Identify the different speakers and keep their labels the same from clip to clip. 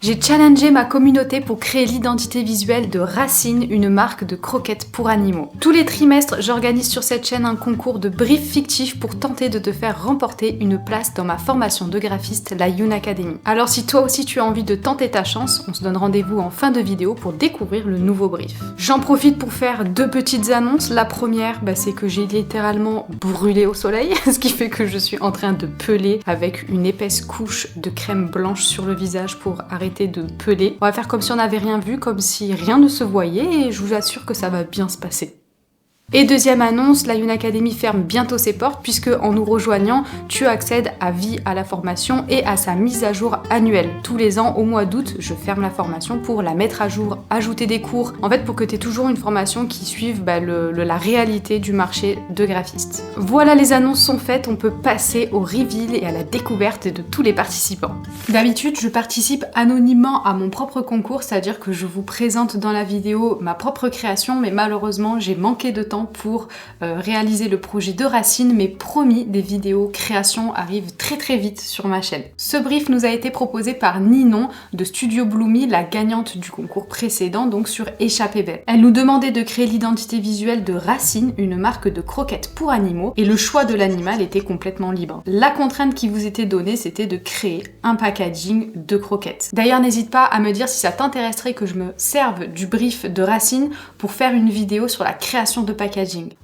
Speaker 1: J'ai challengé ma communauté pour créer l'identité visuelle de Racine, une marque de croquettes pour animaux. Tous les trimestres, j'organise sur cette chaîne un concours de briefs fictifs pour tenter de te faire remporter une place dans ma formation de graphiste, la Youn Academy. Alors si toi aussi tu as envie de tenter ta chance, on se donne rendez-vous en fin de vidéo pour découvrir le nouveau brief. J'en profite pour faire deux petites annonces. La première, c'est que j'ai littéralement brûlé au soleil, ce qui fait que je suis en train de peler avec une épaisse couche de crème blanche sur le visage pour arrêter de peler. On va faire comme si on n'avait rien vu, comme si rien ne se voyait, et je vous assure que ça va bien se passer. Et deuxième annonce, la Youn Academy ferme bientôt ses portes puisque en nous rejoignant, tu accèdes à vie à la formation et à sa mise à jour annuelle. Tous les ans, au mois d'août, je ferme la formation pour la mettre à jour, ajouter des cours, en fait pour que tu aies toujours une formation qui suive la réalité du marché de graphiste. Voilà, les annonces sont faites, on peut passer au reveal et à la découverte de tous les participants. D'habitude, je participe anonymement à mon propre concours, c'est-à-dire que je vous présente dans la vidéo ma propre création, mais malheureusement, j'ai manqué de temps pour réaliser le projet de Racine, mais promis, des vidéos création arrivent très vite sur ma chaîne. Ce brief nous a été proposé par Ninon de Studio Bloomy, la gagnante du concours précédent, donc sur Échappée Belle. Elle nous demandait de créer l'identité visuelle de Racine, une marque de croquettes pour animaux, et le choix de l'animal était complètement libre. La contrainte qui vous était donnée, c'était de créer un packaging de croquettes. D'ailleurs, n'hésite pas à me dire si ça t'intéresserait que je me serve du brief de Racine pour faire une vidéo sur la création de packaging.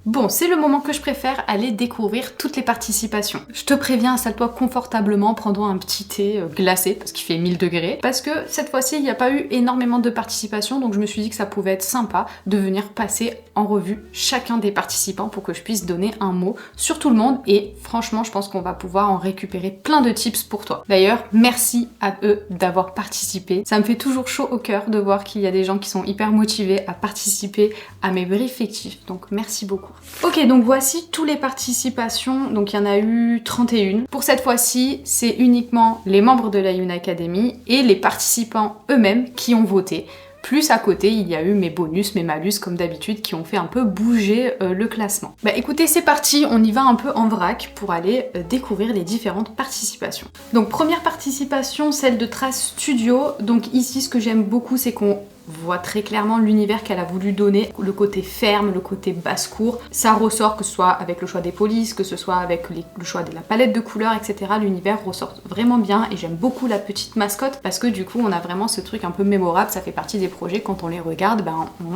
Speaker 1: Bon, c'est le moment que je préfère, aller découvrir toutes les participations. Je te préviens, installe-toi confortablement, prends-toi un petit thé glacé, parce qu'il fait 1000 degrés, parce que cette fois-ci, il n'y a pas eu énormément de participation, donc je me suis dit que ça pouvait être sympa de venir passer en revue chacun des participants pour que je puisse donner un mot sur tout le monde, et franchement, je pense qu'on va pouvoir en récupérer plein de tips pour toi. D'ailleurs, merci à eux d'avoir participé. Ça me fait toujours chaud au cœur de voir qu'il y a des gens qui sont hyper motivés à participer à mes briefs fictifs, donc merci beaucoup. Ok, donc voici toutes les participations, donc il y en a eu 31. Pour cette fois-ci, c'est uniquement les membres de la Youn Academy et les participants eux-mêmes qui ont voté. Plus à côté, il y a eu mes bonus, mes malus comme d'habitude qui ont fait un peu bouger le classement. Écoutez, c'est parti, on y va un peu en vrac pour aller découvrir les différentes participations. Donc première participation, celle de Trace Studio. Donc ici, ce que j'aime beaucoup, c'est qu'on voit très clairement l'univers qu'elle a voulu donner, le côté ferme, le côté basse-cour. Ça ressort, que ce soit avec le choix des polices, que ce soit avec le choix de la palette de couleurs, etc. L'univers ressort vraiment bien et j'aime beaucoup la petite mascotte parce que du coup on a vraiment ce truc un peu mémorable, ça fait partie des projets, quand on les regarde,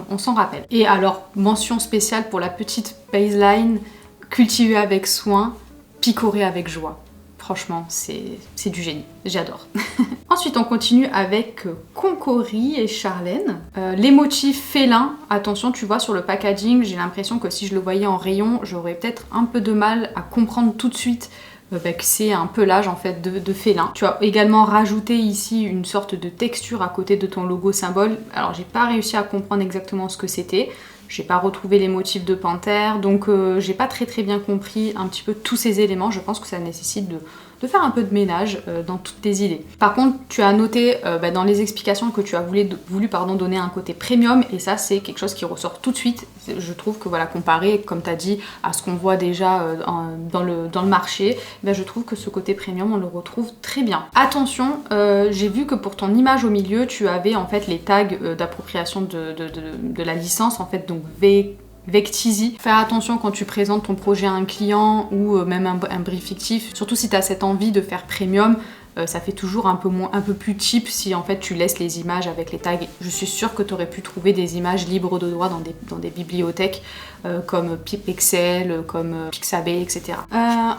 Speaker 1: on s'en rappelle. Et alors, mention spéciale pour la petite baseline, cultivée avec soin, picorée avec joie. Franchement, c'est du génie, j'adore. Ensuite, on continue avec Concori et Charlène. Les motifs félins, attention, tu vois, sur le packaging, j'ai l'impression que si je le voyais en rayon, j'aurais peut-être un peu de mal à comprendre tout de suite que c'est un pelage en fait de félin. Tu as également rajouté ici une sorte de texture à côté de ton logo symbole. Alors, j'ai pas réussi à comprendre exactement ce que c'était. J'ai pas retrouvé les motifs de panthère, donc j'ai pas très bien compris un petit peu tous ces éléments. Je pense que ça nécessite de faire un peu de ménage dans toutes tes idées. Par contre, tu as noté dans les explications que tu as voulu donner un côté premium, et ça c'est quelque chose qui ressort tout de suite. Je trouve que voilà, comparé, comme tu as dit, à ce qu'on voit déjà dans le marché, je trouve que ce côté premium, on le retrouve très bien. Attention, j'ai vu que pour ton image au milieu, tu avais en fait les tags d'appropriation de la licence, en fait, donc Vectizi. Faire attention quand tu présentes ton projet à un client ou même un brief fictif, surtout si tu as cette envie de faire premium, ça fait toujours un peu plus cheap si en fait tu laisses les images avec les tags. Je suis sûre que tu aurais pu trouver des images libres de droit dans des bibliothèques comme Pixel, comme Pixabay, etc.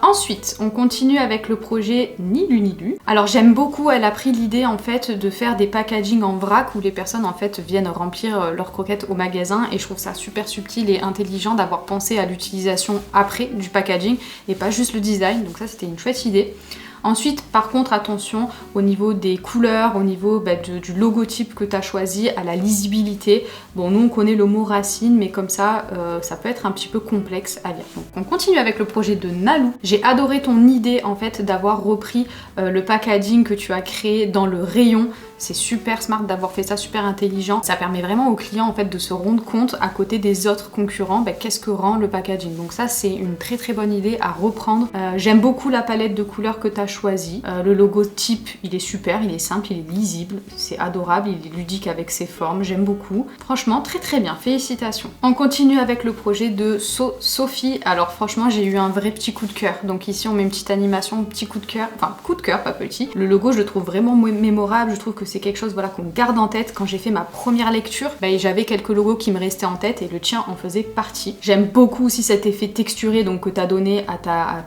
Speaker 1: Ensuite, on continue avec le projet Ni Lu Ni Lu. Alors j'aime beaucoup, elle a pris l'idée en fait de faire des packaging en vrac où les personnes en fait viennent remplir leurs croquettes au magasin, et je trouve ça super subtil et intelligent d'avoir pensé à l'utilisation après du packaging et pas juste le design, donc ça c'était une chouette idée. Ensuite, par contre, attention au niveau des couleurs, au niveau du logotype que tu as choisi, à la lisibilité. Bon, nous on connaît le mot Racine, mais comme ça, ça peut être un petit peu complexe à lire. Donc on continue avec le projet de Nalou. J'ai adoré ton idée en fait d'avoir repris le packaging que tu as créé dans le rayon. c'est super smart d'avoir fait ça, super intelligent. Ça permet vraiment aux clients en fait de se rendre compte à côté des autres concurrents, qu'est-ce que rend le packaging. Donc ça c'est une très très bonne idée à reprendre. J'aime beaucoup la palette de couleurs que tu as choisie. Le logo type, il est super, il est simple, il est lisible, c'est adorable, il est ludique avec ses formes, j'aime beaucoup. Franchement, très très bien, félicitations. On continue avec le projet de Sophie. Alors franchement, j'ai eu un vrai petit coup de cœur. Donc ici, on met une petite animation, petit coup de cœur, enfin coup de cœur, pas petit. Le logo, je le trouve vraiment mémorable, je trouve que c'est quelque chose voilà, qu'on garde en tête. Quand j'ai fait ma première lecture, j'avais quelques logos qui me restaient en tête et le tien en faisait partie. J'aime beaucoup aussi cet effet texturé donc, que tu as donné à ta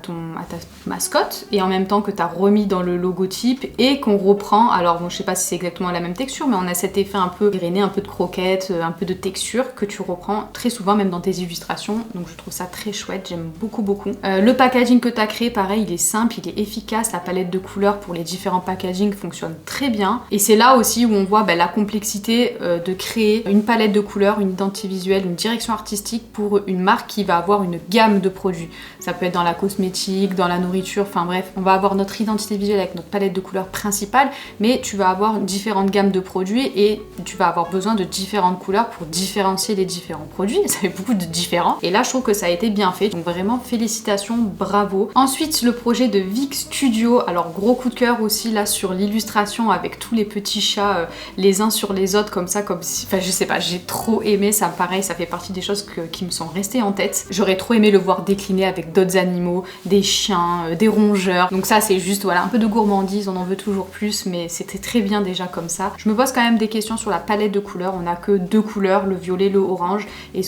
Speaker 1: mascotte et en même temps que tu as remis dans le logotype et qu'on reprend. Alors bon, je sais pas si c'est exactement la même texture, mais on a cet effet un peu grainé, un peu de croquette, un peu de texture que tu reprends très souvent même dans tes illustrations. Donc je trouve ça très chouette, j'aime beaucoup beaucoup. Le packaging que tu as créé, pareil, il est simple, il est efficace. La palette de couleurs pour les différents packaging fonctionne très bien. Et c'est là aussi où on voit la complexité de créer une palette de couleurs, une identité visuelle, une direction artistique pour une marque qui va avoir une gamme de produits. Ça peut être dans la cosmétique, dans la nourriture, enfin bref, on va avoir notre identité visuelle avec notre palette de couleurs principale, mais tu vas avoir différentes gammes de produits et tu vas avoir besoin de différentes couleurs pour différencier les différents produits. Ça fait beaucoup de différents. Et là, je trouve que ça a été bien fait. Donc vraiment, félicitations, bravo. Ensuite, le projet de Vic Studio. Alors, gros coup de cœur aussi là sur l'illustration avec tous les petits chats les uns sur les autres comme ça, comme si... Enfin, je sais pas, j'ai trop aimé. Ça, pareil, ça fait partie des choses qui me sont restées en tête. J'aurais trop aimé le voir décliner avec d'autres animaux, des chiens, des rongeurs. Donc ça, c'est juste, voilà, un peu de gourmandise. On en veut toujours plus, mais c'était très bien déjà comme ça. Je me pose quand même des questions sur la palette de couleurs. On n'a que deux couleurs, le violet, le orange, et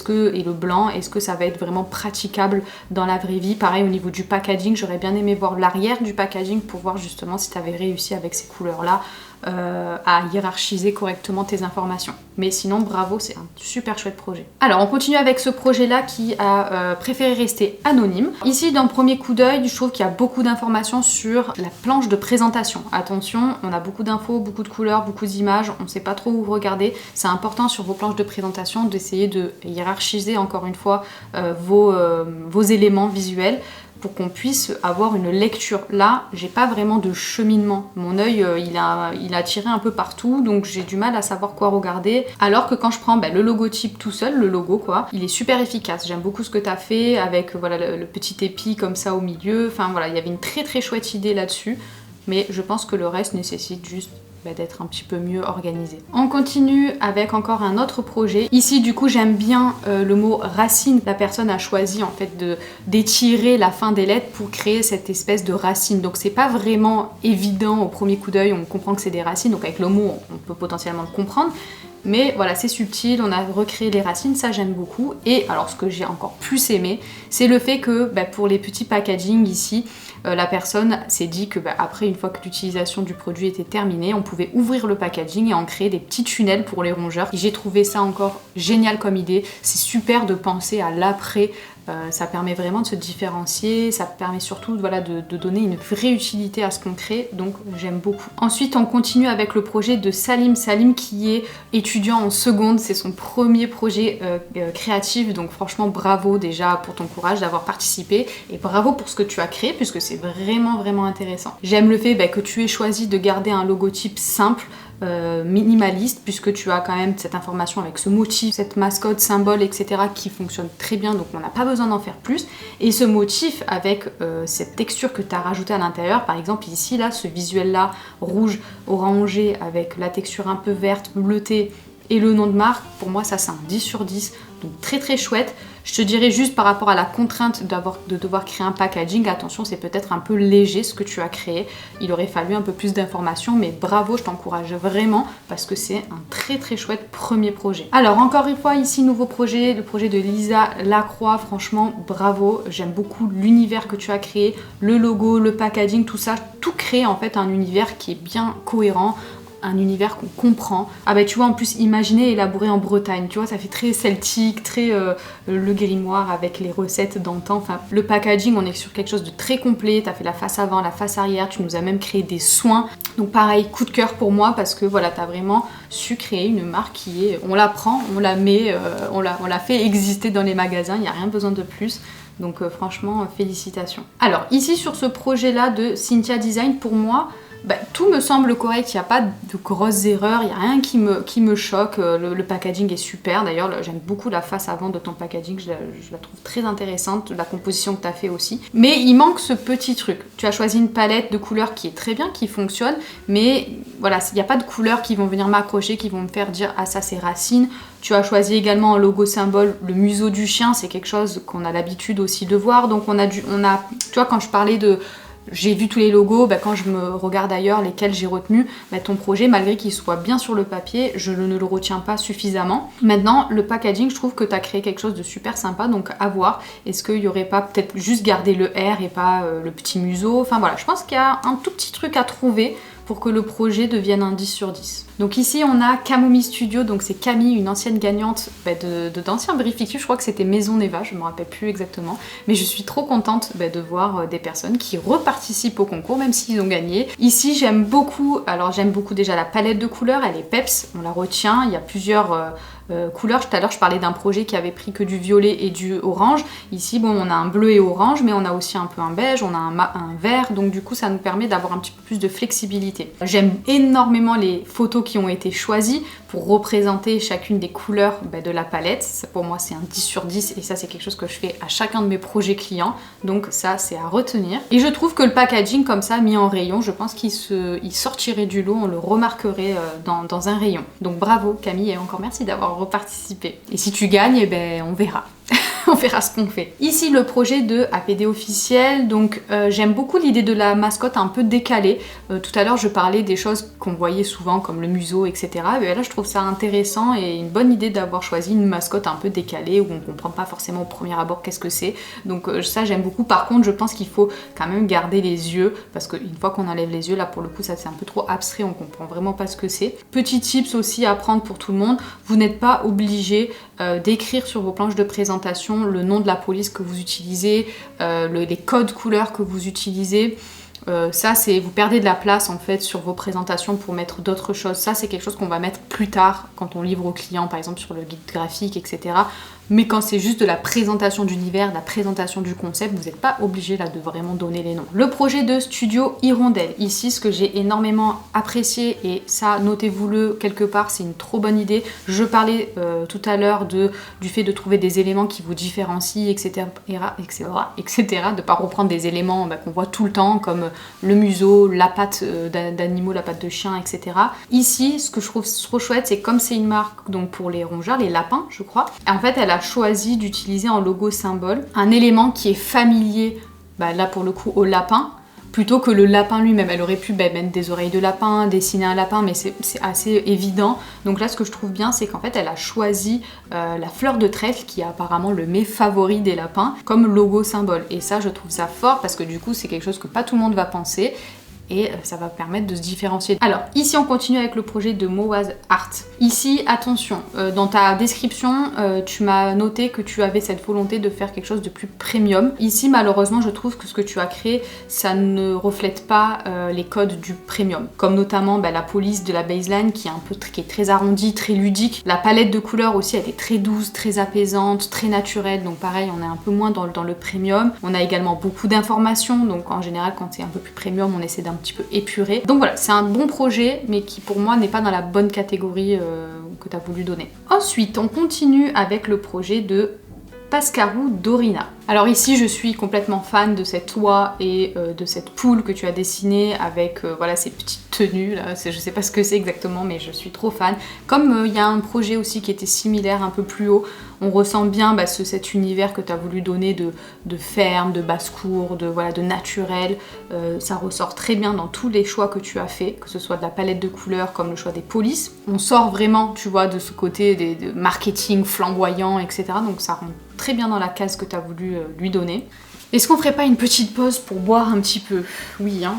Speaker 1: le blanc. Est-ce que ça va être vraiment praticable dans la vraie vie? Pareil au niveau du packaging, j'aurais bien aimé voir l'arrière du packaging pour voir justement si tu avais réussi avec ces couleurs-là à hiérarchiser correctement tes informations. Mais sinon, bravo, c'est un super chouette projet. Alors, on continue avec ce projet-là qui a préféré rester anonyme. Ici, dans le premier coup d'œil, je trouve qu'il y a beaucoup d'informations sur la planche de présentation. Attention, on a beaucoup d'infos, beaucoup de couleurs, beaucoup d'images, on ne sait pas trop où regarder. C'est important sur vos planches de présentation d'essayer de hiérarchiser encore une fois vos éléments visuels pour qu'on puisse avoir une lecture. Là, j'ai pas vraiment de cheminement. Mon œil, il a tiré un peu partout, donc j'ai du mal à savoir quoi regarder. Alors que quand je prends le logotype tout seul, le logo quoi, il est super efficace. J'aime beaucoup ce que tu as fait avec voilà, le petit épi comme ça au milieu. Enfin voilà, il y avait une très très chouette idée là-dessus. Mais je pense que le reste nécessite juste d'être un petit peu mieux organisé. On continue avec encore un autre projet. Ici du coup j'aime bien le mot racine. La personne a choisi en fait d'étirer la fin des lettres pour créer cette espèce de racine. Donc c'est pas vraiment évident au premier coup d'œil, on comprend que c'est des racines, donc avec le mot on peut potentiellement le comprendre. Mais voilà, c'est subtil, on a recréé les racines, ça j'aime beaucoup. Et alors ce que j'ai encore plus aimé, c'est le fait que pour les petits packaging ici, la personne s'est dit que après, une fois que l'utilisation du produit était terminée, on pouvait ouvrir le packaging et en créer des petits tunnels pour les rongeurs. Et j'ai trouvé ça encore génial comme idée. C'est super de penser à l'après. Ça permet vraiment de se différencier, ça permet surtout voilà, de donner une vraie utilité à ce qu'on crée, donc j'aime beaucoup. Ensuite on continue avec le projet de Salim qui est étudiant en seconde, c'est son premier projet créatif, donc franchement bravo déjà pour ton courage d'avoir participé et bravo pour ce que tu as créé puisque c'est vraiment vraiment intéressant. J'aime le fait que tu aies choisi de garder un logotype simple, minimaliste puisque tu as quand même cette information avec ce motif, cette mascotte, symbole, etc. qui fonctionne très bien, donc on n'a pas besoin d'en faire plus. Et ce motif avec cette texture que tu as rajoutée à l'intérieur, par exemple ici là, ce visuel là, rouge, orangé avec la texture un peu verte, bleutée et le nom de marque, pour moi ça c'est un 10 sur 10, donc très très chouette. Je te dirais juste par rapport à la contrainte de devoir créer un packaging, attention c'est peut-être un peu léger ce que tu as créé, il aurait fallu un peu plus d'informations, mais bravo, je t'encourage vraiment parce que c'est un très très chouette premier projet. Alors encore une fois ici nouveau projet, le projet de Lisa Lacroix, franchement bravo, j'aime beaucoup l'univers que tu as créé, le logo, le packaging, tout ça, tout crée en fait un univers qui est bien cohérent, un univers qu'on comprend. Ah tu vois en plus imaginer élaboré en Bretagne, tu vois ça fait très celtique, très le grimoire avec les recettes d'antan, enfin le packaging on est sur quelque chose de très complet, t'as fait la face avant, la face arrière, tu nous as même créé des soins, donc pareil coup de cœur pour moi parce que voilà t'as vraiment su créer une marque qui est, on la prend, on la met, on la fait exister dans les magasins, il n'y a rien besoin de plus. Donc franchement félicitations. Alors ici sur ce projet là de Cynthia Design, pour moi tout me semble correct, il n'y a pas de grosses erreurs, il n'y a rien qui me choque, le packaging est super, d'ailleurs j'aime beaucoup la face avant de ton packaging, je la trouve très intéressante, la composition que tu as fait aussi. Mais il manque ce petit truc, tu as choisi une palette de couleurs qui est très bien, qui fonctionne, mais voilà, il n'y a pas de couleurs qui vont venir m'accrocher, qui vont me faire dire ah ça c'est Racine. Tu as choisi également en logo symbole le museau du chien, c'est quelque chose qu'on a l'habitude aussi de voir, donc tu vois quand je parlais de j'ai vu tous les logos, quand je me regarde ailleurs lesquels j'ai retenu, ton projet, malgré qu'il soit bien sur le papier, je ne le retiens pas suffisamment. Maintenant, le packaging, je trouve que tu as créé quelque chose de super sympa, donc à voir. Est-ce qu'il n'y aurait pas peut-être juste garder le R et pas le petit museau? Enfin voilà, je pense qu'il y a un tout petit truc à trouver pour que le projet devienne un 10 sur 10. Donc ici on a Camomille Studio, donc c'est Camille, une ancienne gagnante d'anciens briefs fictifs, je crois que c'était Maison Neva, je me rappelle plus exactement, mais je suis trop contente de voir des personnes qui reparticipent au concours même s'ils ont gagné. Ici j'aime beaucoup déjà la palette de couleurs, elle est peps, on la retient, il y a plusieurs couleurs. Tout à l'heure je parlais d'un projet qui avait pris que du violet et du orange. Ici bon on a un bleu et orange, mais on a aussi un peu un beige, on a un vert, donc du coup ça nous permet d'avoir un petit peu plus de flexibilité. J'aime énormément les photos qui ont été choisies pour représenter chacune des couleurs de la palette. Ça, pour moi c'est un 10 sur 10 et ça c'est quelque chose que je fais à chacun de mes projets clients, donc ça c'est à retenir. Et je trouve que le packaging comme ça mis en rayon, je pense qu'il sortirait du lot, on le remarquerait dans un rayon. Donc bravo Camille et encore merci d'avoir reparticipé. Et si tu gagnes, on verra. On verra ce qu'on fait. Ici le projet de APD officiel, donc j'aime beaucoup l'idée de la mascotte un peu décalée. Tout à l'heure je parlais des choses qu'on voyait souvent comme le museau, etc. Mais là je trouve ça intéressant et une bonne idée d'avoir choisi une mascotte un peu décalée où on comprend pas forcément au premier abord qu'est-ce que c'est. Donc ça j'aime beaucoup. Par contre je pense qu'il faut quand même garder les yeux parce qu'une fois qu'on enlève les yeux, là pour le coup ça c'est un peu trop abstrait, on comprend vraiment pas ce que c'est. Petit tips aussi à prendre pour tout le monde, vous n'êtes pas obligé d'écrire sur vos planches de présentation le nom de la police que vous utilisez, les codes couleurs que vous utilisez. Ça c'est, vous perdez de la place en fait sur vos présentations pour mettre d'autres choses. Ça c'est quelque chose qu'on va mettre plus tard quand on livre aux clients, par exemple sur le guide graphique, etc. Mais quand c'est juste de la présentation d'univers, de la présentation du concept, vous n'êtes pas obligé là de vraiment donner les noms. Le projet de studio Hirondelle, ici ce que j'ai énormément apprécié, et ça notez-vous-le quelque part, c'est une trop bonne idée. Je parlais tout à l'heure du fait de trouver des éléments qui vous différencient, etc. De ne pas reprendre des éléments qu'on voit tout le temps comme le museau, la patte d'animaux, la patte de chien, etc. Ici, ce que je trouve trop chouette, c'est comme c'est une marque donc pour les rongeurs, les lapins, je crois. En fait, elle a choisi d'utiliser en logo symbole un élément qui est familier, là pour le coup, au lapin, plutôt que le lapin lui-même. Elle aurait pu mettre des oreilles de lapin, dessiner un lapin, mais c'est assez évident. Donc là, ce que je trouve bien, c'est qu'en fait, elle a choisi la fleur de trèfle, qui est apparemment le mets favori des lapins, comme logo symbole. Et ça, je trouve ça fort, parce que du coup, c'est quelque chose que pas tout le monde va penser. Et ça va permettre de se différencier. Alors, ici on continue avec le projet de Moaz Art. Ici, attention, dans ta description, tu m'as noté que tu avais cette volonté de faire quelque chose de plus premium. Ici, malheureusement, je trouve que ce que tu as créé, ça ne reflète pas les codes du premium. Comme notamment la police de la baseline qui est très arrondie, très ludique. La palette de couleurs aussi, elle est très douce, très apaisante, très naturelle. Donc pareil, on est un peu moins dans le premium. On a également beaucoup d'informations. Donc en général, quand c'est un peu plus premium, on essaie d'un petit peu épuré. Donc voilà, c'est un bon projet, mais qui pour moi n'est pas dans la bonne catégorie que tu as voulu donner. Ensuite, on continue avec le projet de Pascarou Dorina. Alors ici, je suis complètement fan de cette oie et de cette poule que tu as dessinée avec ces petites tenues là. Je sais pas ce que c'est exactement, mais je suis trop fan. Comme il y a un projet aussi qui était similaire un peu plus haut, on ressent bien cet univers que tu as voulu donner de ferme, de basse-cour, de naturel. Ça ressort très bien dans tous les choix que tu as fait, que ce soit de la palette de couleurs comme le choix des polices. On sort vraiment, tu vois, de ce côté de marketing flamboyant, etc. Donc ça rentre très bien dans la case que tu as voulu lui donner. Est-ce qu'on ferait pas une petite pause pour boire un petit peu? Oui, hein.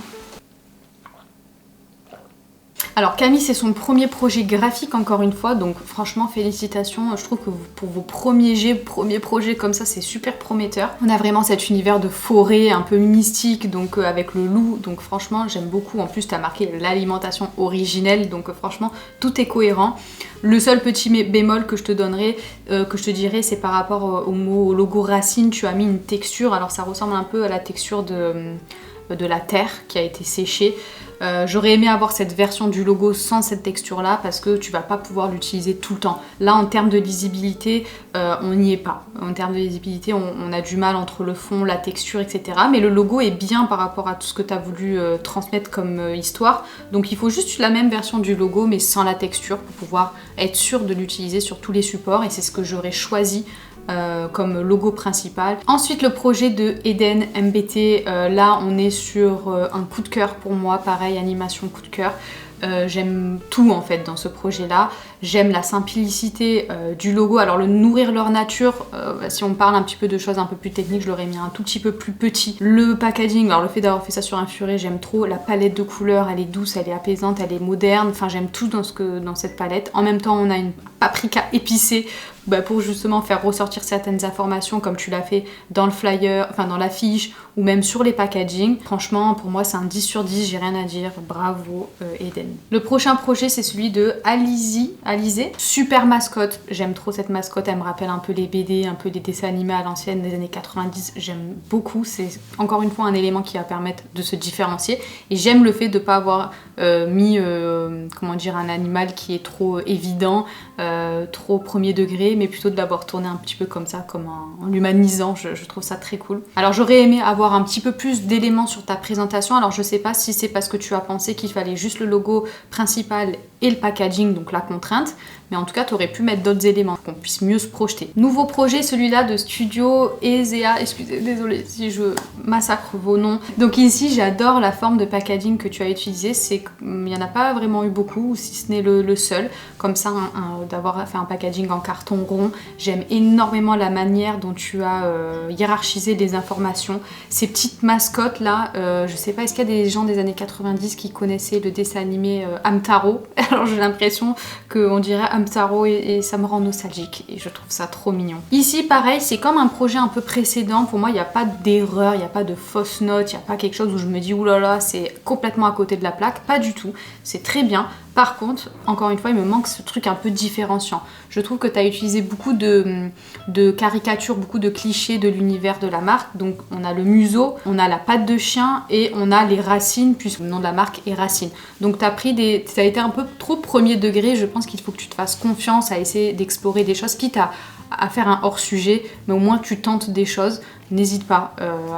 Speaker 1: Alors Camille, c'est son premier projet graphique encore une fois, donc franchement félicitations. Je trouve que pour vos premiers projets comme ça, c'est super prometteur. On a vraiment cet univers de forêt un peu mystique, donc avec le loup, donc franchement j'aime beaucoup. En plus tu as marqué l'alimentation originelle, donc franchement tout est cohérent. Le seul petit bémol que je te donnerai, que je te dirais, c'est par rapport au logo Racine, tu as mis une texture, alors ça ressemble un peu à la texture de la terre qui a été séchée. J'aurais aimé avoir cette version du logo sans cette texture là parce que tu vas pas pouvoir l'utiliser tout le temps. Là en termes de lisibilité, on n'y est pas. En termes de lisibilité, on a du mal entre le fond, la texture, etc. Mais le logo est bien par rapport à tout ce que tu as voulu transmettre comme histoire. Donc il faut juste la même version du logo mais sans la texture pour pouvoir être sûr de l'utiliser sur tous les supports et c'est ce que j'aurais choisi comme logo principal. Ensuite le projet de Eden MBT, là on est sur un coup de cœur pour moi, pareil animation coup de cœur. J'aime tout en fait dans ce projet là, j'aime la simplicité du logo, alors le nourrir leur nature, si on parle un petit peu de choses un peu plus techniques je l'aurais mis un tout petit peu plus petit. Le packaging, alors le fait d'avoir fait ça sur un furet j'aime trop, la palette de couleurs elle est douce, elle est apaisante, elle est moderne, enfin j'aime tout dans cette palette. En même temps on a une paprika épicée pour justement faire ressortir certaines informations comme tu l'as fait dans le flyer, enfin dans l'affiche ou même sur les packaging. Franchement pour moi c'est un 10 sur 10, j'ai rien à dire, bravo Eden. Le prochain projet c'est celui de Alizé, super mascotte, j'aime trop cette mascotte, elle me rappelle un peu les BD, un peu les dessins animés à l'ancienne des années 90, j'aime beaucoup, c'est encore une fois un élément qui va permettre de se différencier et j'aime le fait de ne pas avoir mis comment dire, un animal qui est trop évident, trop premier degré, mais plutôt de l'avoir tourné un petit peu comme ça, comme en l'humanisant, je trouve ça très cool. Alors j'aurais aimé avoir un petit peu plus d'éléments sur ta présentation, alors je sais pas si c'est parce que tu as pensé qu'il fallait juste le logo principal et le packaging, donc la contrainte, mais en tout cas tu aurais pu mettre d'autres éléments pour qu'on puisse mieux se projeter. Nouveau projet, celui-là de Studio Ezea, excusez, désolé si je massacre vos noms. Donc ici j'adore la forme de packaging que tu as utilisé, c'est qu'il n'y en a pas vraiment eu beaucoup, si ce n'est le seul, comme ça d'avoir fait un packaging en carton rond. J'aime énormément la manière dont tu as hiérarchisé les informations, ces petites mascottes là, je sais pas, est-ce qu'il y a des gens des années 90 qui connaissaient le dessin animé Hamtaro? Alors j'ai l'impression qu'on dirait Hamtaro et ça me rend nostalgique et je trouve ça trop mignon. Ici pareil, c'est comme un projet un peu précédent, pour moi il n'y a pas d'erreur, il n'y a pas de fausse note, il n'y a pas quelque chose où je me dis oulala c'est complètement à côté de la plaque, pas du tout, c'est très bien. Par contre, encore une fois, il me manque ce truc un peu différenciant. Je trouve que tu as utilisé beaucoup de caricatures, beaucoup de clichés de l'univers de la marque. Donc on a le museau, on a la patte de chien et on a les racines, puisque le nom de la marque est Racine. Donc ça a été un peu trop premier degré, je pense qu'il faut que tu te fasses confiance à essayer d'explorer des choses, quitte à faire un hors-sujet, mais au moins tu tentes des choses. N'hésite pas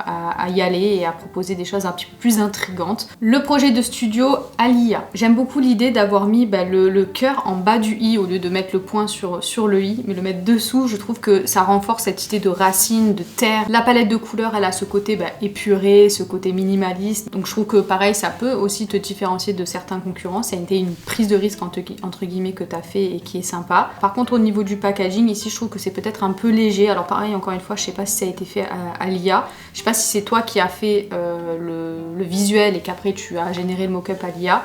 Speaker 1: à y aller et à proposer des choses un petit peu plus intrigantes. Le projet de studio Alia. J'aime beaucoup l'idée d'avoir mis le cœur en bas du i au lieu de mettre le point sur le i, mais le mettre dessous. Je trouve que ça renforce cette idée de racine, de terre. La palette de couleurs, elle a ce côté épuré, ce côté minimaliste. Donc je trouve que pareil, ça peut aussi te différencier de certains concurrents. Ça a été une prise de risque entre guillemets que tu as fait et qui est sympa. Par contre, au niveau du packaging, ici, je trouve que c'est peut-être un peu léger. Alors pareil, encore une fois, je sais pas si ça a été fait à l'IA. Je sais pas si c'est toi qui as fait le visuel et qu'après tu as généré le mock-up à l'IA.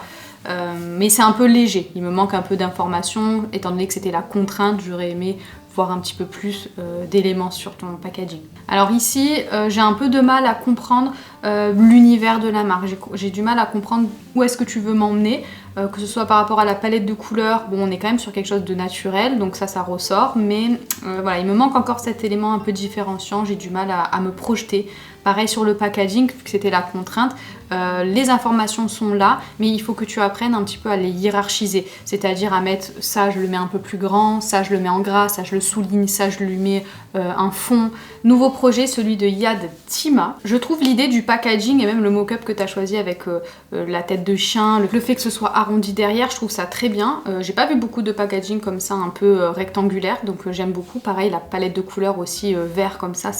Speaker 1: Mais c'est un peu léger, il me manque un peu d'informations, étant donné que c'était la contrainte, j'aurais aimé voir un petit peu plus d'éléments sur ton packaging. Alors ici, j'ai un peu de mal à comprendre l'univers de la marque, j'ai du mal à comprendre où est-ce que tu veux m'emmener, que ce soit par rapport à la palette de couleurs, bon on est quand même sur quelque chose de naturel, donc ça ressort, mais voilà, il me manque encore cet élément un peu différenciant, j'ai du mal à me projeter. Pareil sur le packaging, vu que c'était la contrainte, les informations sont là, mais il faut que tu apprennes un petit peu à les hiérarchiser, c'est-à-dire à mettre ça je le mets un peu plus grand, ça je le mets en gras, ça je le souligne, ça je lui mets un fond. Nouveau projet, celui de Yad Tima. Je trouve l'idée du packaging et même le mock-up que tu as choisi avec la tête de chien, le fait que ce soit arrondi derrière, je trouve ça très bien. J'ai pas vu beaucoup de packaging comme ça un peu rectangulaire, donc j'aime beaucoup. Pareil, la palette de couleurs aussi vert comme ça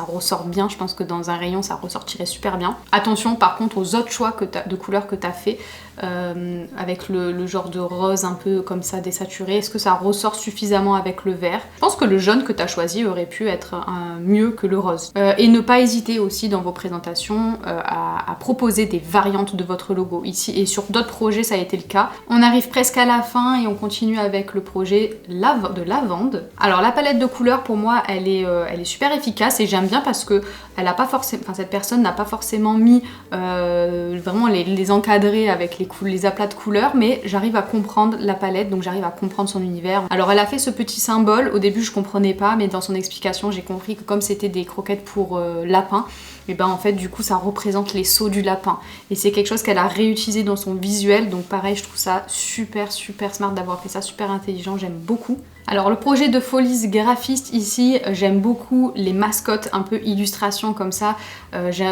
Speaker 1: ressort bien, je pense que dans un rayon ça ressortirait super bien. Attention par contre aux autres choix de couleurs que tu as fait, avec le genre de rose un peu comme ça désaturé, est-ce que ça ressort suffisamment avec le vert? Je pense que le jaune que tu as choisi aurait pu être mieux que le rose. Et ne pas hésiter aussi dans vos présentations à proposer des variantes de votre logo. Ici et sur d'autres projets ça a été le cas. On arrive presque à la fin et on continue avec le projet de lavande. Alors la palette de couleurs pour moi elle est super efficace et j'aime bien parce que elle a pas forcément, cette personne n'a pas forcément mis vraiment les encadrer avec les aplats de couleurs, mais j'arrive à comprendre la palette, donc j'arrive à comprendre son univers. Alors elle a fait ce petit symbole, au début je comprenais pas, mais dans son explication j'ai compris que comme c'était des croquettes pour lapins, et ben en fait du coup ça représente les sauts du lapin. Et c'est quelque chose qu'elle a réutilisé dans son visuel, donc pareil, je trouve ça super smart d'avoir fait ça, super intelligent, j'aime beaucoup. Alors le projet de Folies graphiste ici, j'aime beaucoup les mascottes, un peu illustration comme ça.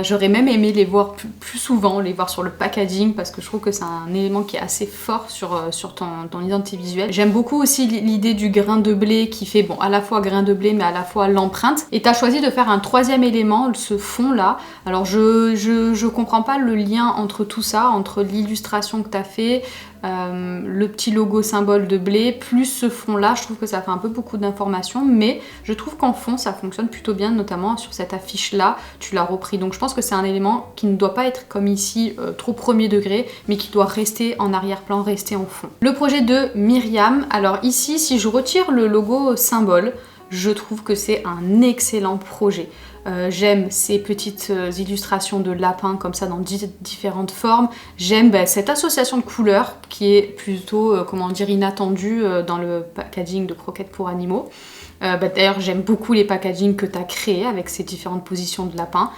Speaker 1: J'aurais même aimé les voir plus souvent, les voir sur le packaging, parce que je trouve que c'est un élément qui est assez fort sur ton identité visuelle. J'aime beaucoup aussi l'idée du grain de blé qui fait, bon, à la fois grain de blé mais à la fois l'empreinte. Et t'as choisi de faire un troisième élément, ce fond là. Alors je comprends pas le lien entre tout ça, entre l'illustration que t'as fait, le petit logo symbole de blé, plus ce fond là, je trouve que ça fait un peu beaucoup d'informations, mais je trouve qu'en fond ça fonctionne plutôt bien, notamment sur cette affiche là, tu l'as repris, donc je pense que c'est un élément qui ne doit pas être comme ici trop premier degré, mais qui doit rester en arrière-plan, rester en fond. Le projet de Myriam, alors ici si je retire le logo symbole, je trouve que c'est un excellent projet. J'aime ces petites illustrations de lapins comme ça dans différentes formes. J'aime cette association de couleurs qui est plutôt, comment dire, inattendue dans le packaging de croquettes pour animaux. D'ailleurs, j'aime beaucoup les packagings que tu as créés avec ces différentes positions de lapins.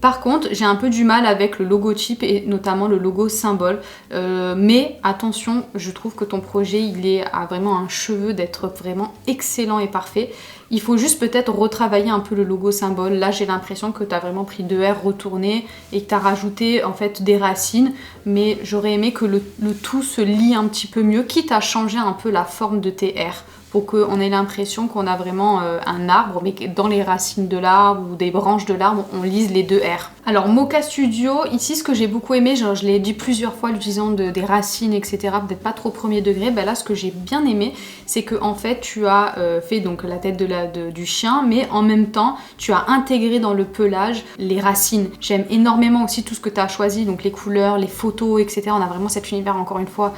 Speaker 1: Par contre, j'ai un peu du mal avec le logotype et notamment le logo symbole. Mais attention, je trouve que ton projet, a vraiment un cheveu d'être vraiment excellent et parfait. Il faut juste peut-être retravailler un peu le logo symbole. Là, j'ai l'impression que tu as vraiment pris 2 R retournés et que tu as rajouté en fait des racines. Mais j'aurais aimé que le tout se lie un petit peu mieux, quitte à changer un peu la forme de tes R, pour qu'on ait l'impression qu'on a vraiment un arbre, mais que dans les racines de l'arbre ou des branches de l'arbre, on lise les 2 R. Alors Mocha Studio, ici ce que j'ai beaucoup aimé, genre, je l'ai dit plusieurs fois, l'utilisation des racines, etc., peut-être pas trop premier degré, là ce que j'ai bien aimé, c'est que en fait tu as fait donc la tête du chien, mais en même temps tu as intégré dans le pelage les racines. J'aime énormément aussi tout ce que tu as choisi, donc les couleurs, les photos, etc. On a vraiment cet univers encore une fois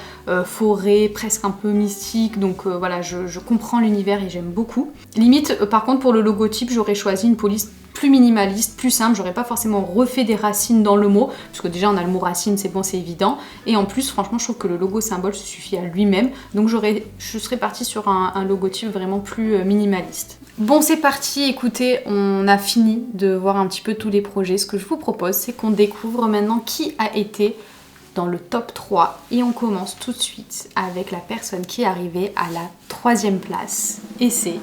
Speaker 1: forêt, presque un peu mystique, donc voilà, je comprends l'univers et j'aime beaucoup. Limite, par contre pour le logotype, j'aurais choisi une police plus minimaliste, plus simple, j'aurais pas forcément refait des racines dans le mot, parce que déjà on a le mot racine, c'est bon, c'est évident, et en plus franchement je trouve que le logo symbole se suffit à lui-même, donc je serais partie sur un logotype vraiment plus minimaliste. Bon, c'est parti, écoutez, on a fini de voir un petit peu tous les projets. Ce que je vous propose, c'est qu'on découvre maintenant qui a été dans le top 3 et on commence tout de suite avec la personne qui est arrivée à la 3e place, et c'est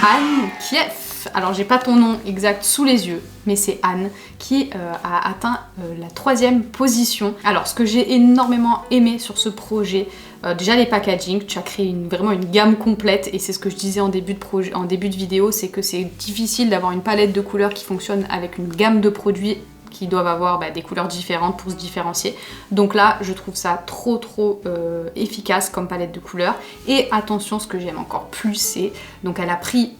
Speaker 1: Anne Kieff. Alors j'ai pas ton nom exact sous les yeux, mais c'est Anne qui a atteint la 3e position. Alors ce que j'ai énormément aimé sur ce projet, déjà les packaging, tu as créé vraiment une gamme complète, et c'est ce que je disais en début de vidéo, c'est que c'est difficile d'avoir une palette de couleurs qui fonctionne avec une gamme de produits qui doivent avoir des couleurs différentes pour se différencier. Donc là, je trouve ça trop efficace comme palette de couleurs. Et attention, ce que j'aime encore plus, c'est donc elle a pris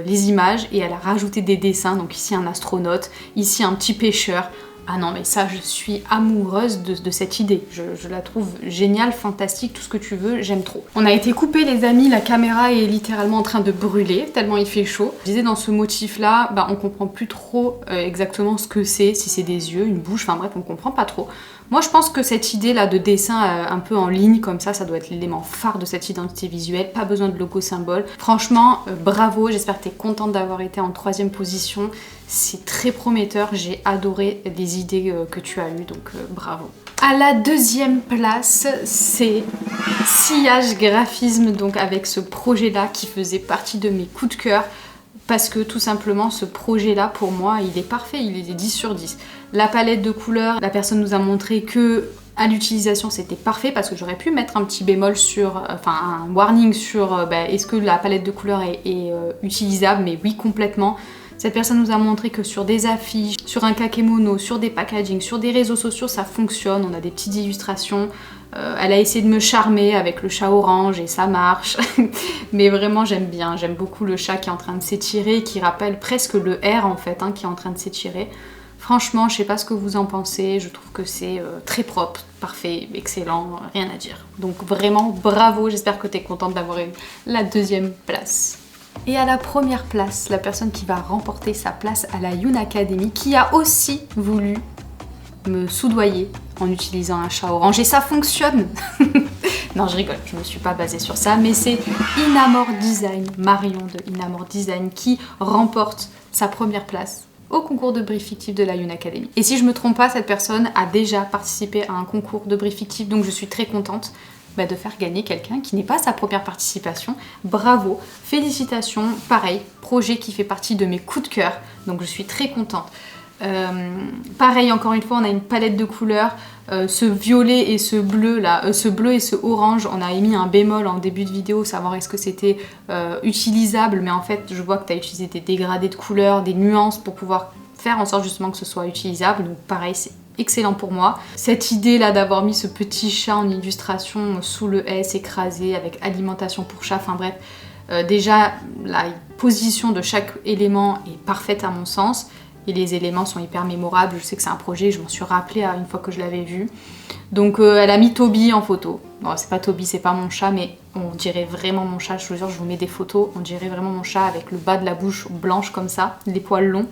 Speaker 1: les images et elle a rajouté des dessins. Donc ici un astronaute, ici un petit pêcheur. Ah non mais ça, je suis amoureuse de cette idée, je la trouve géniale, fantastique, tout ce que tu veux, j'aime trop. On a été coupés les amis, la caméra est littéralement en train de brûler, tellement il fait chaud. Je disais dans ce motif là, on comprend plus trop exactement ce que c'est, si c'est des yeux, une bouche, enfin bref, on comprend pas trop. Moi je pense que cette idée là de dessin un peu en ligne comme ça doit être l'élément phare de cette identité visuelle, pas besoin de logo symbole. Franchement, bravo, j'espère que tu es contente d'avoir été en 3e position. C'est très prometteur, j'ai adoré les idées que tu as eues, donc bravo. À la 2e place, c'est Sillage Graphisme, donc avec ce projet-là qui faisait partie de mes coups de cœur. Parce que tout simplement ce projet là pour moi il est parfait, il est 10 sur 10. La palette de couleurs, la personne nous a montré que à l'utilisation c'était parfait, parce que j'aurais pu mettre un petit bémol sur, un warning sur est-ce que la palette de couleurs est utilisable, mais oui complètement. Cette personne nous a montré que sur des affiches, sur un kakémono, sur des packaging, sur des réseaux sociaux ça fonctionne, on a des petites illustrations. Elle a essayé de me charmer avec le chat orange et ça marche. Mais vraiment j'aime bien, j'aime beaucoup le chat qui est en train de s'étirer, qui rappelle presque le R en fait, qui est en train de s'étirer. Franchement, je sais pas ce que vous en pensez, je trouve que c'est très propre, parfait, excellent, rien à dire. Donc vraiment bravo, j'espère que tu es contente d'avoir eu la 2e place. Et à la 1re place, la personne qui va remporter sa place à la Yoon Academy, qui a aussi voulu me soudoyer en utilisant un chat orange, et ça fonctionne. Non, je rigole, je me suis pas basée sur ça, mais c'est Inamor Design, Marion de Inamor Design, qui remporte sa 1re place au concours de brief fictif de la Youn Academy. Et si je me trompe pas, cette personne a déjà participé à un concours de brief fictif, donc je suis très contente de faire gagner quelqu'un qui n'est pas sa première participation. Bravo, félicitations, pareil, projet qui fait partie de mes coups de cœur, donc je suis très contente. Pareil, encore une fois, on a une palette de couleurs, ce violet et ce bleu là, ce bleu et ce orange, on a émis un bémol en début de vidéo, savoir est-ce que c'était utilisable, mais en fait je vois que tu as utilisé des dégradés de couleurs, des nuances pour pouvoir faire en sorte justement que ce soit utilisable, donc pareil, c'est excellent pour moi. Cette idée là d'avoir mis ce petit chat en illustration sous le S écrasé avec alimentation pour chat, enfin bref, déjà la position de chaque élément est parfaite à mon sens. Et les éléments sont hyper mémorables, je sais que c'est un projet, je m'en suis rappelée une fois que je l'avais vu. Donc elle a mis Toby en photo. Bon, c'est pas Toby, c'est pas mon chat, mais on dirait vraiment mon chat, je vous jure, je vous mets des photos, on dirait vraiment mon chat avec le bas de la bouche blanche comme ça, les poils longs.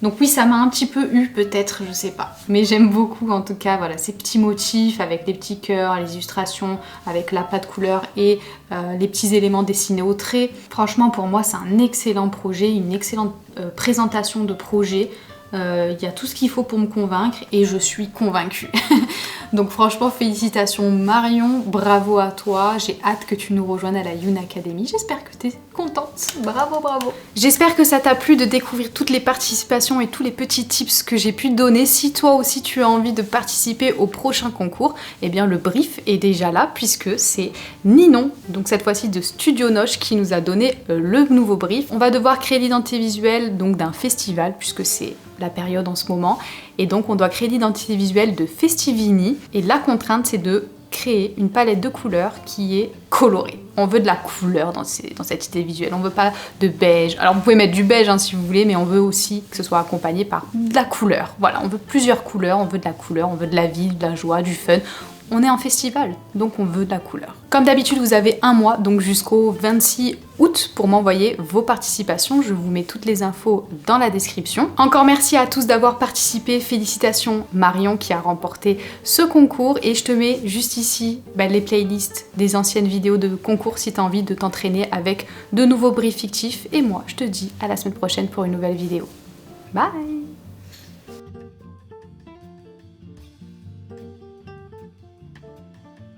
Speaker 1: Donc oui, ça m'a un petit peu eu peut-être, je sais pas. Mais j'aime beaucoup en tout cas, voilà, ces petits motifs avec les petits cœurs, les illustrations, avec la pâte couleur et les petits éléments dessinés au trait. Franchement, pour moi, c'est un excellent projet, une excellente présentation de projet. Il y a tout ce qu'il faut pour me convaincre et je suis convaincue. Donc franchement, félicitations Marion, bravo à toi. J'ai hâte que tu nous rejoignes à la Youn Academy. J'espère que tu es contente. Bravo, bravo. J'espère que ça t'a plu de découvrir toutes les participations et tous les petits tips que j'ai pu te donner. Si toi aussi tu as envie de participer au prochain concours, eh bien le brief est déjà là puisque c'est Ninon, donc cette fois-ci de Studio Noche, qui nous a donné le nouveau brief. On va devoir créer l'identité visuelle donc d'un festival puisque c'est la période en ce moment, et donc on doit créer l'identité visuelle de Festivini, et la contrainte c'est de créer une palette de couleurs qui est colorée. On veut de la couleur dans cette idée visuelle, on veut pas de beige. Alors vous pouvez mettre du beige si vous voulez, mais on veut aussi que ce soit accompagné par de la couleur. Voilà, on veut plusieurs couleurs, on veut de la couleur, on veut de la vie, de la joie, du fun. On est en festival, donc on veut de la couleur. Comme d'habitude, vous avez un mois, donc jusqu'au 26 août, pour m'envoyer vos participations. Je vous mets toutes les infos dans la description. Encore merci à tous d'avoir participé. Félicitations Marion qui a remporté ce concours. Et je te mets juste ici les playlists des anciennes vidéos de concours si tu as envie de t'entraîner avec de nouveaux briefs fictifs. Et moi, je te dis à la semaine prochaine pour une nouvelle vidéo. Bye!